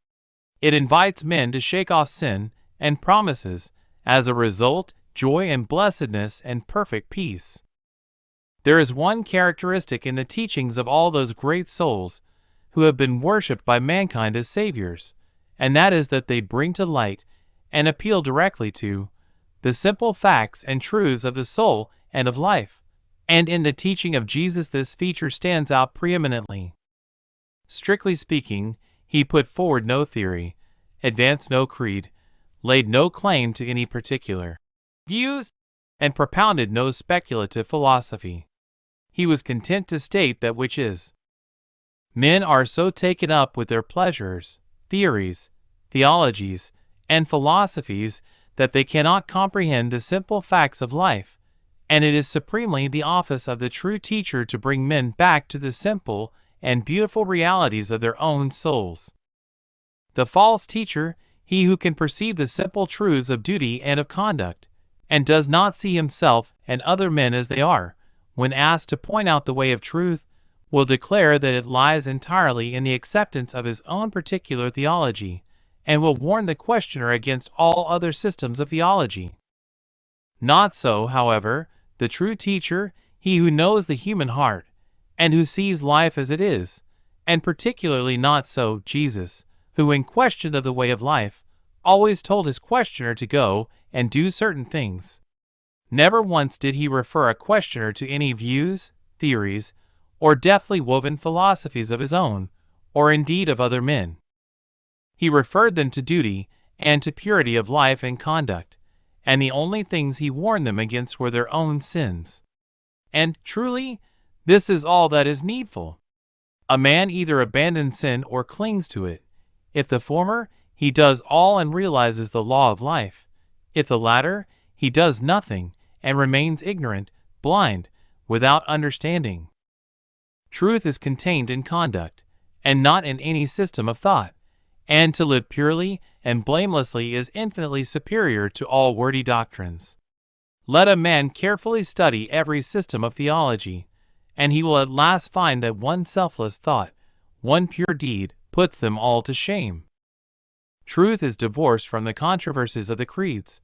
It invites men to shake off sin and promises, as a result, joy and blessedness and perfect peace. There is one characteristic in the teachings of all those great souls who have been worshipped by mankind as saviors, and that is that they bring to light and appeal directly to the simple facts and truths of the soul and of life. And in the teaching of Jesus this feature stands out preeminently. Strictly speaking, he put forward no theory, advanced no creed, laid no claim to any particular views, and propounded no speculative philosophy. He was content to state that which is. Men are so taken up with their pleasures, theories, theologies, and philosophies that they cannot comprehend the simple facts of life, and it is supremely the office of the true teacher to bring men back to the simple and beautiful realities of their own souls. The false teacher, he who can perceive the simple truths of duty and of conduct, and does not see himself and other men as they are, when asked to point out the way of truth, will declare that it lies entirely in the acceptance of his own particular theology, and will warn the questioner against all other systems of theology. Not so, however, the true teacher, he who knows the human heart, and who sees life as it is, and particularly not so Jesus, who in question of the way of life, always told his questioner to go and do certain things. Never once did he refer a questioner to any views, theories, or deftly woven philosophies of his own, or indeed of other men. He referred them to duty and to purity of life and conduct, and the only things he warned them against were their own sins. And, truly, this is all that is needful. A man either abandons sin or clings to it. If the former, he does all and realizes the law of life. If the latter, he does nothing and remains ignorant, blind, without understanding. Truth is contained in conduct, and not in any system of thought, and to live purely and blamelessly is infinitely superior to all wordy doctrines. Let a man carefully study every system of theology, and he will at last find that one selfless thought, one pure deed, puts them all to shame. Truth is divorced from the controversies of the creeds,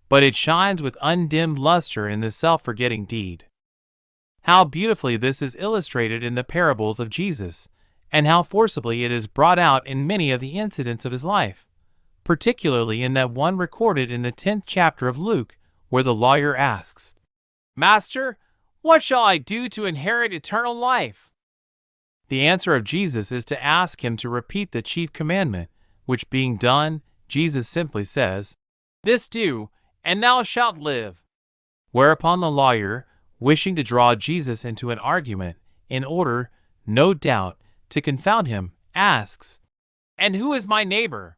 but it shines with undimmed luster in the self-forgetting deed. How beautifully this is illustrated in the parables of Jesus, and how forcibly it is brought out in many of the incidents of his life, particularly in that one recorded in the 10th chapter of Luke, where the lawyer asks, "Master, what shall I do to inherit eternal life?" The answer of Jesus is to ask him to repeat the chief commandment, which being done, Jesus simply says, "This do, and thou shalt live." Whereupon the lawyer, wishing to draw Jesus into an argument, in order, no doubt, to confound him, asks, "And who is my neighbor?"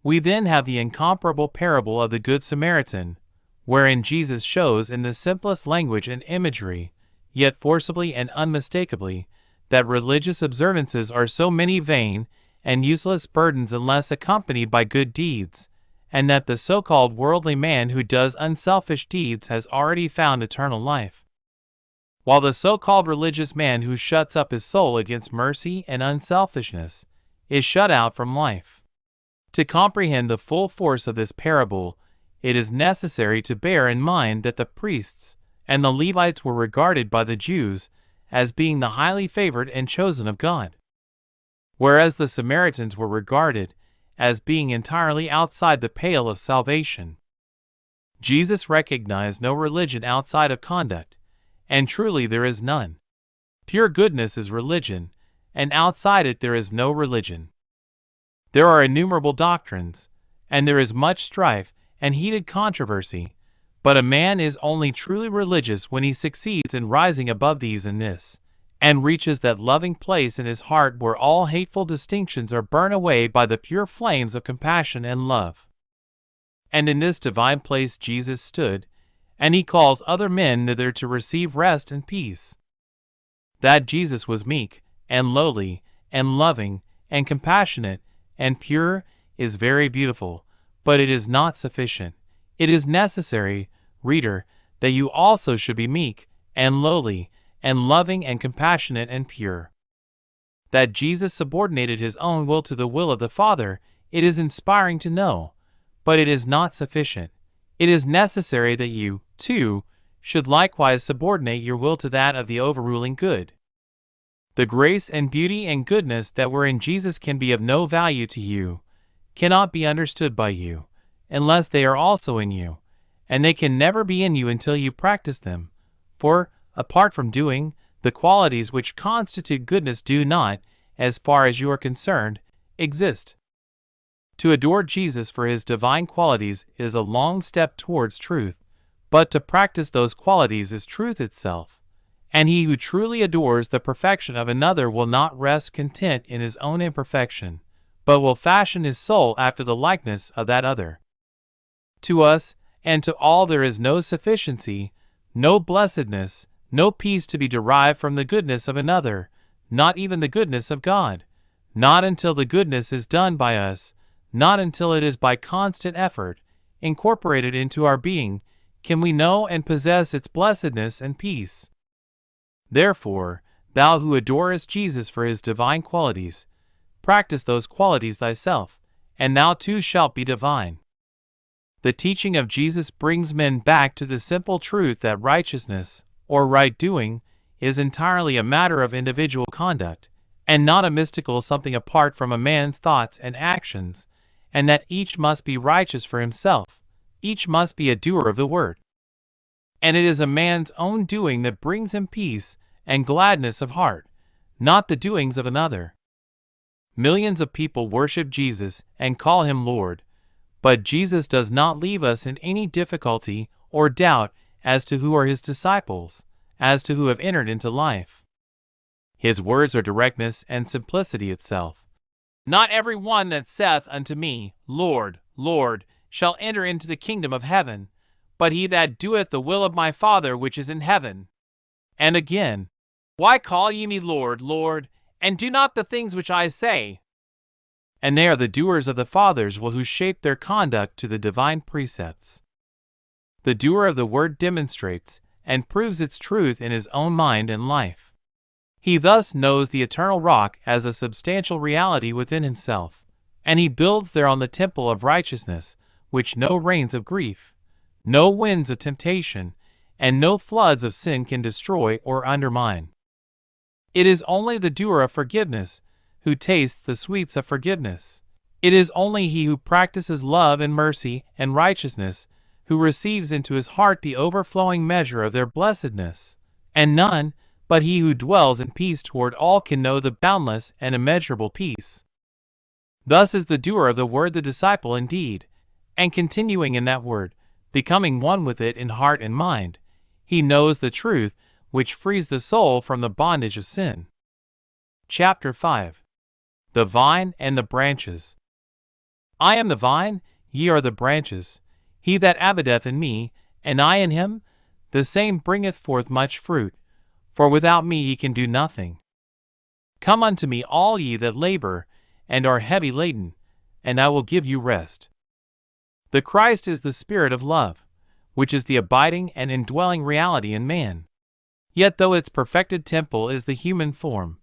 We then have the incomparable parable of the Good Samaritan, wherein Jesus shows in the simplest language and imagery, yet forcibly and unmistakably, that religious observances are so many vain and useless burdens unless accompanied by good deeds, and that the so-called worldly man who does unselfish deeds has already found eternal life, while the so-called religious man who shuts up his soul against mercy and unselfishness is shut out from life. To comprehend the full force of this parable, it is necessary to bear in mind that the priests and the Levites were regarded by the Jews as being the highly favored and chosen of God, whereas the Samaritans were regarded as being entirely outside the pale of salvation. Jesus recognized no religion outside of conduct, and truly there is none. Pure goodness is religion, and outside it there is no religion. There are innumerable doctrines, and there is much strife and heated controversy, but a man is only truly religious when he succeeds in rising above these in this, and reaches that loving place in his heart where all hateful distinctions are burned away by the pure flames of compassion and love. And in this divine place Jesus stood, and he calls other men thither to receive rest and peace. That Jesus was meek, and lowly, and loving, and compassionate, and pure is very beautiful, but it is not sufficient. It is necessary, reader, that you also should be meek, and lowly, and loving, and compassionate, and pure. That Jesus subordinated his own will to the will of the Father, it is inspiring to know, but it is not sufficient. It is necessary that you, too, should likewise subordinate your will to that of the overruling good. The grace and beauty and goodness that were in Jesus can be of no value to you, cannot be understood by you, unless they are also in you, and they can never be in you until you practice them, for, apart from doing, the qualities which constitute goodness do not, as far as you are concerned, exist. To adore Jesus for his divine qualities is a long step towards truth, but to practice those qualities is truth itself. And he who truly adores the perfection of another will not rest content in his own imperfection, but will fashion his soul after the likeness of that other. To us, and to all there is no sufficiency, no blessedness, no peace to be derived from the goodness of another, not even the goodness of God. Not until the goodness is done by us, not until it is by constant effort incorporated into our being, can we know and possess its blessedness and peace. Therefore, thou who adorest Jesus for his divine qualities, practice those qualities thyself, and thou too shalt be divine. The teaching of Jesus brings men back to the simple truth that righteousness, or right doing, is entirely a matter of individual conduct, and not a mystical something apart from a man's thoughts and actions, and that each must be righteous for himself, each must be a doer of the word. And it is a man's own doing that brings him peace and gladness of heart, not the doings of another. Millions of people worship Jesus and call him Lord, but Jesus does not leave us in any difficulty or doubt as to who are his disciples, as to who have entered into life. His words are directness and simplicity itself. Not every one that saith unto me, Lord, Lord, shall enter into the kingdom of heaven, but he that doeth the will of my Father which is in heaven. And again, why call ye me Lord, Lord, and do not the things which I say? And they are the doers of the Father's will who shape their conduct to the divine precepts. The doer of the word demonstrates and proves its truth in his own mind and life. He thus knows the eternal rock as a substantial reality within himself, and he builds thereon the temple of righteousness, which no rains of grief, no winds of temptation, and no floods of sin can destroy or undermine. It is only the doer of forgiveness who tastes the sweets of forgiveness. It is only he who practices love and mercy and righteousness who receives into his heart the overflowing measure of their blessedness, and none but he who dwells in peace toward all can know the boundless and immeasurable peace. Thus is the doer of the word the disciple indeed, and continuing in that word, becoming one with it in heart and mind, he knows the truth which frees the soul from the bondage of sin. Chapter 5. The Vine and the Branches. I am the vine, ye are the branches. He that abideth in me, and I in him, the same bringeth forth much fruit, for without me ye can do nothing. Come unto me all ye that labor, and are heavy laden, and I will give you rest. The Christ is the Spirit of love, which is the abiding and indwelling reality in man. Yet though its perfected temple is the human form,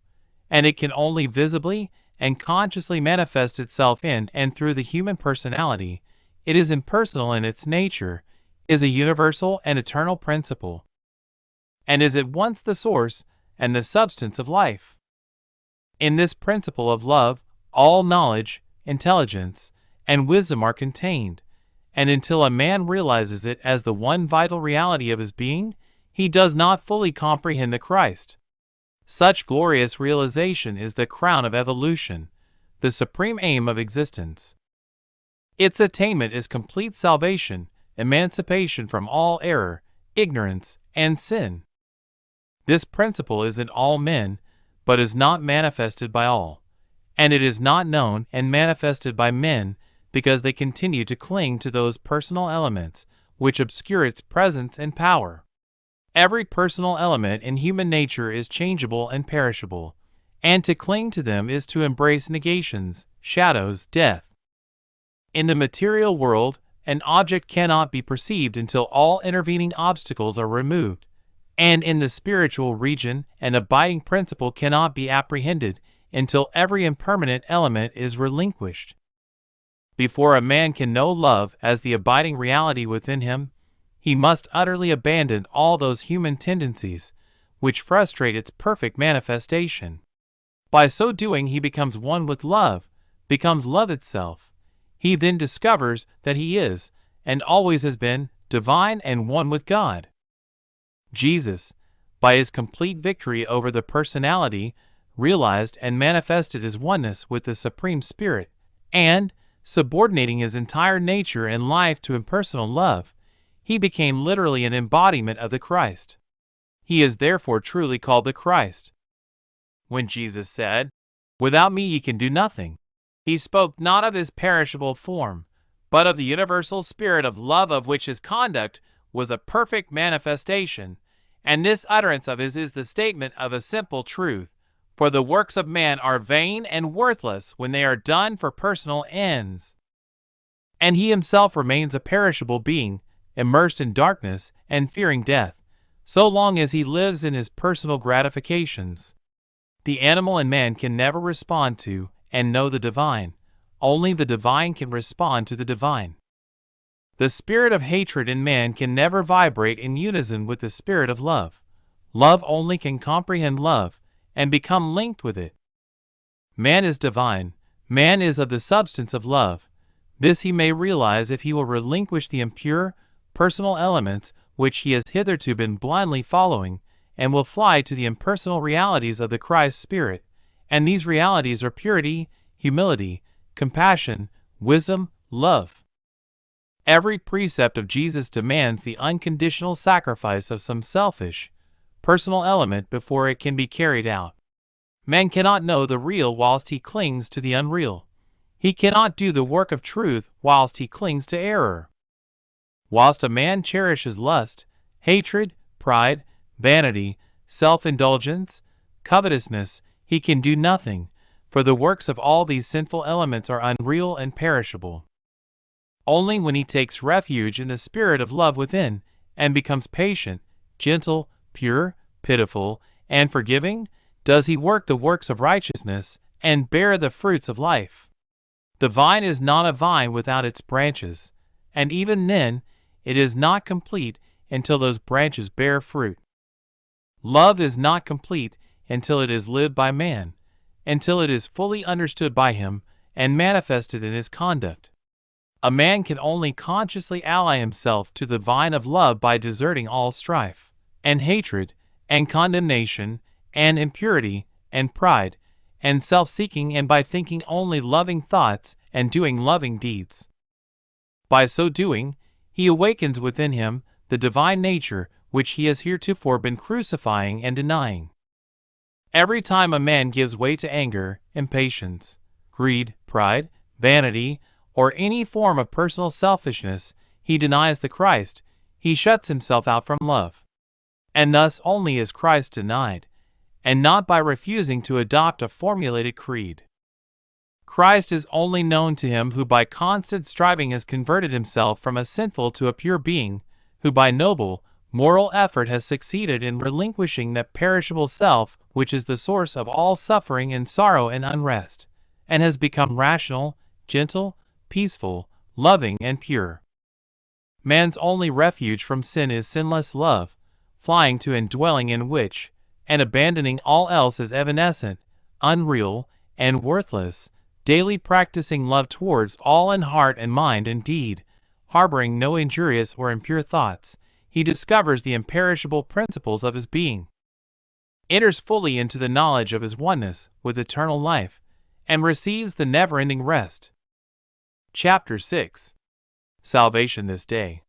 and it can only visibly and consciously manifest itself in and through the human personality, it is impersonal in its nature, is a universal and eternal principle, and is at once the source and the substance of life. In this principle of love, all knowledge, intelligence, and wisdom are contained, and until a man realizes it as the one vital reality of his being, he does not fully comprehend the Christ. Such glorious realization is the crown of evolution, the supreme aim of existence. Its attainment is complete salvation, emancipation from all error, ignorance, and sin. This principle is in all men, but is not manifested by all, and it is not known and manifested by men because they continue to cling to those personal elements which obscure its presence and power. Every personal element in human nature is changeable and perishable, and to cling to them is to embrace negations, shadows, death. In the material world, an object cannot be perceived until all intervening obstacles are removed, and in the spiritual region, an abiding principle cannot be apprehended until every impermanent element is relinquished. Before a man can know love as the abiding reality within him, he must utterly abandon all those human tendencies which frustrate its perfect manifestation. By so doing, he becomes one with love, becomes love itself. He then discovers that he is, and always has been, divine and one with God. Jesus, by his complete victory over the personality, realized and manifested his oneness with the Supreme Spirit, and, subordinating his entire nature and life to impersonal love, he became literally an embodiment of the Christ. He is therefore truly called the Christ. When Jesus said, "Without me ye can do nothing," he spoke not of his perishable form, but of the universal spirit of love of which his conduct was a perfect manifestation, and this utterance of his is the statement of a simple truth, for the works of man are vain and worthless when they are done for personal ends. And he himself remains a perishable being, immersed in darkness and fearing death, so long as he lives in his personal gratifications. The animal and man can never respond to and know the divine. Only the divine can respond to the divine. The spirit of hatred in man can never vibrate in unison with the spirit of love. Love only can comprehend love and become linked with it. Man is divine. Man is of the substance of love. This he may realize if he will relinquish the impure, personal elements which he has hitherto been blindly following, and will fly to the impersonal realities of the Christ Spirit, and these realities are purity, humility, compassion, wisdom, love. Every precept of Jesus demands the unconditional sacrifice of some selfish, personal element before it can be carried out. Man cannot know the real whilst he clings to the unreal. He cannot do the work of truth whilst he clings to error. Whilst a man cherishes lust, hatred, pride, vanity, self-indulgence, covetousness, he can do nothing, for the works of all these sinful elements are unreal and perishable. Only when he takes refuge in the spirit of love within, and becomes patient, gentle, pure, pitiful, and forgiving, does he work the works of righteousness, and bear the fruits of life. The vine is not a vine without its branches, and even then, it is not complete until those branches bear fruit. Love is not complete until it is lived by man, until it is fully understood by him and manifested in his conduct. A man can only consciously ally himself to the vine of love by deserting all strife, and hatred, and condemnation, and impurity, and pride, and self-seeking, and by thinking only loving thoughts and doing loving deeds. By so doing, he awakens within him the divine nature which he has heretofore been crucifying and denying. Every time a man gives way to anger, impatience, greed, pride, vanity, or any form of personal selfishness, he denies the Christ, he shuts himself out from love. And thus only is Christ denied, and not by refusing to adopt a formulated creed. Christ is only known to him who by constant striving has converted himself from a sinful to a pure being, who by noble, moral effort has succeeded in relinquishing that perishable self which is the source of all suffering and sorrow and unrest, and has become rational, gentle, peaceful, loving, and pure. Man's only refuge from sin is sinless love, flying to and dwelling in which, and abandoning all else as evanescent, unreal, and worthless, daily practicing love towards all in heart and mind and deed, harboring no injurious or impure thoughts, he discovers the imperishable principles of his being, enters fully into the knowledge of his oneness with eternal life, and receives the never-ending rest. Chapter 6. Salvation this day.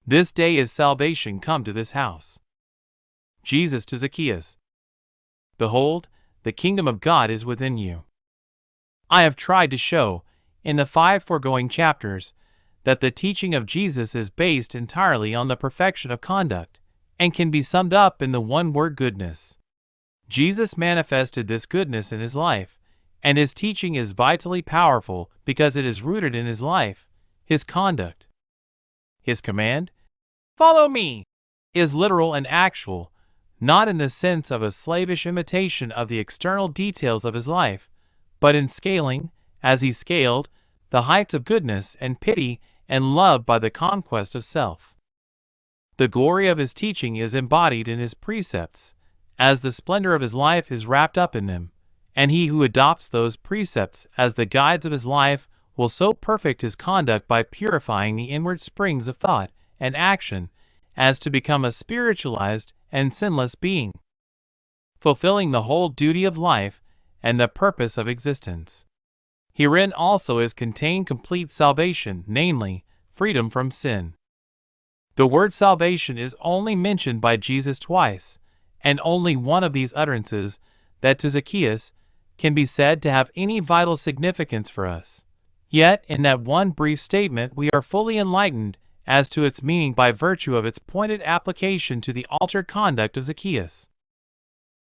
This day is salvation come to this house. Jesus to Zacchaeus. Behold, the kingdom of God is within you. I have tried to show, in the 5 foregoing chapters, that the teaching of Jesus is based entirely on the perfection of conduct, and can be summed up in the one word goodness. Jesus manifested this goodness in his life, and his teaching is vitally powerful because it is rooted in his life, his conduct. His command, "Follow me," is literal and actual, not in the sense of a slavish imitation of the external details of his life, but in scaling, as he scaled, the heights of goodness and pity and love by the conquest of self. The glory of his teaching is embodied in his precepts, as the splendor of his life is wrapped up in them, and he who adopts those precepts as the guides of his life will so perfect his conduct by purifying the inward springs of thought and action as to become a spiritualized and sinless being, fulfilling the whole duty of life and the purpose of existence. Herein also is contained complete salvation, namely, freedom from sin. The word salvation is only mentioned by Jesus twice, and only one of these utterances, that to Zacchaeus, can be said to have any vital significance for us. Yet, in that one brief statement we are fully enlightened as to its meaning by virtue of its pointed application to the altered conduct of Zacchaeus.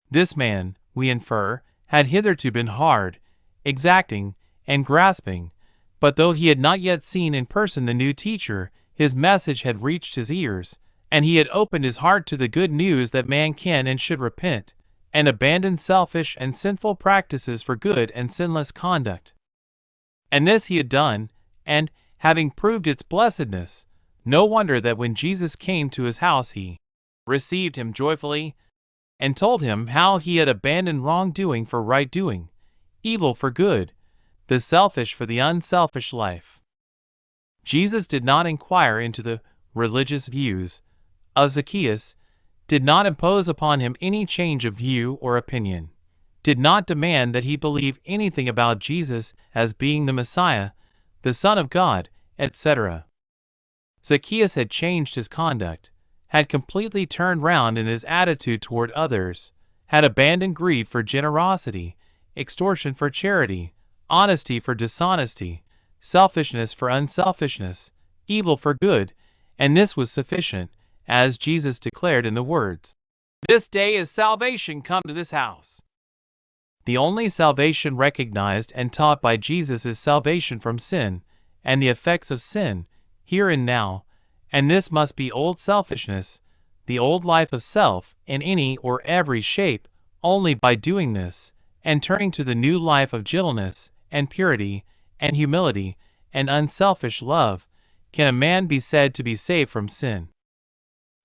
This man, we infer, had hitherto been hard, exacting, and grasping, but though he had not yet seen in person the new teacher, his message had reached his ears, and he had opened his heart to the good news that man can and should repent, and abandon selfish and sinful practices for good and sinless conduct. And this he had done, and, having proved its blessedness, no wonder that when Jesus came to his house he received him joyfully, and told him how he had abandoned wrongdoing for right doing, evil for good, the selfish for the unselfish life. Jesus did not inquire into the religious views of Zacchaeus, did not impose upon him any change of view or opinion, did not demand that he believe anything about Jesus as being the Messiah, the Son of God, etc. Zacchaeus had changed his conduct, had completely turned round in his attitude toward others, had abandoned greed for generosity, extortion for charity, honesty for dishonesty, selfishness for unselfishness, evil for good, and this was sufficient, as Jesus declared in the words, "This day is salvation come to this house." The only salvation recognized and taught by Jesus is salvation from sin, and the effects of sin, here and now, and this must be old selfishness, the old life of self, in any or every shape. Only by doing this, and turning to the new life of gentleness, and purity, and humility, and unselfish love, can a man be said to be saved from sin.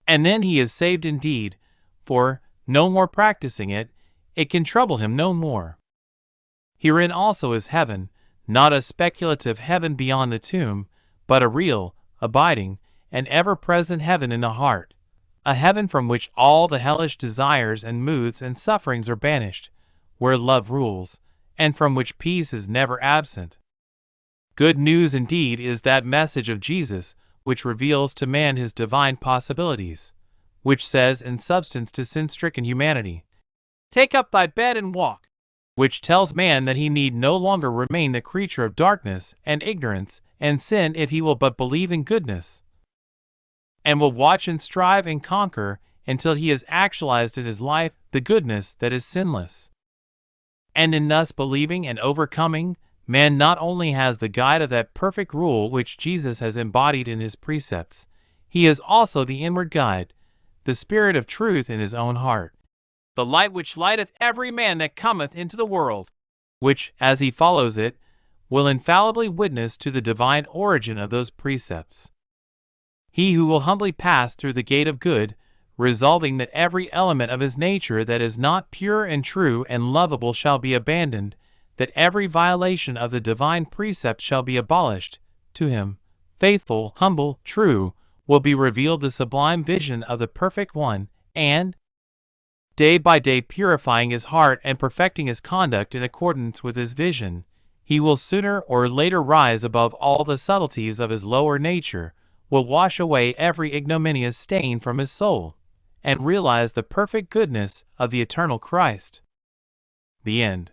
And then he is saved indeed, for, no more practicing it, it can trouble him no more. Herein also is heaven, not a speculative heaven beyond the tomb, but a real, abiding, and ever-present heaven in the heart, a heaven from which all the hellish desires and moods and sufferings are banished, where love rules, and from which peace is never absent. Good news indeed is that message of Jesus, which reveals to man his divine possibilities, which says in substance to sin-stricken humanity, "Take up thy bed and walk," which tells man that he need no longer remain the creature of darkness and ignorance and sin if he will but believe in goodness, and will watch and strive and conquer until he has actualized in his life the goodness that is sinless. And in thus believing and overcoming, man not only has the guide of that perfect rule which Jesus has embodied in his precepts, he is also the inward guide, the spirit of truth in his own heart, the light which lighteth every man that cometh into the world, which, as he follows it, will infallibly witness to the divine origin of those precepts. He who will humbly pass through the gate of good, resolving that every element of his nature that is not pure and true and lovable shall be abandoned, that every violation of the divine precept shall be abolished, to him, faithful, humble, true, will be revealed the sublime vision of the perfect one, and, day by day purifying his heart and perfecting his conduct in accordance with his vision, he will sooner or later rise above all the subtleties of his lower nature, will wash away every ignominious stain from his soul, and realize the perfect goodness of the eternal Christ. The end.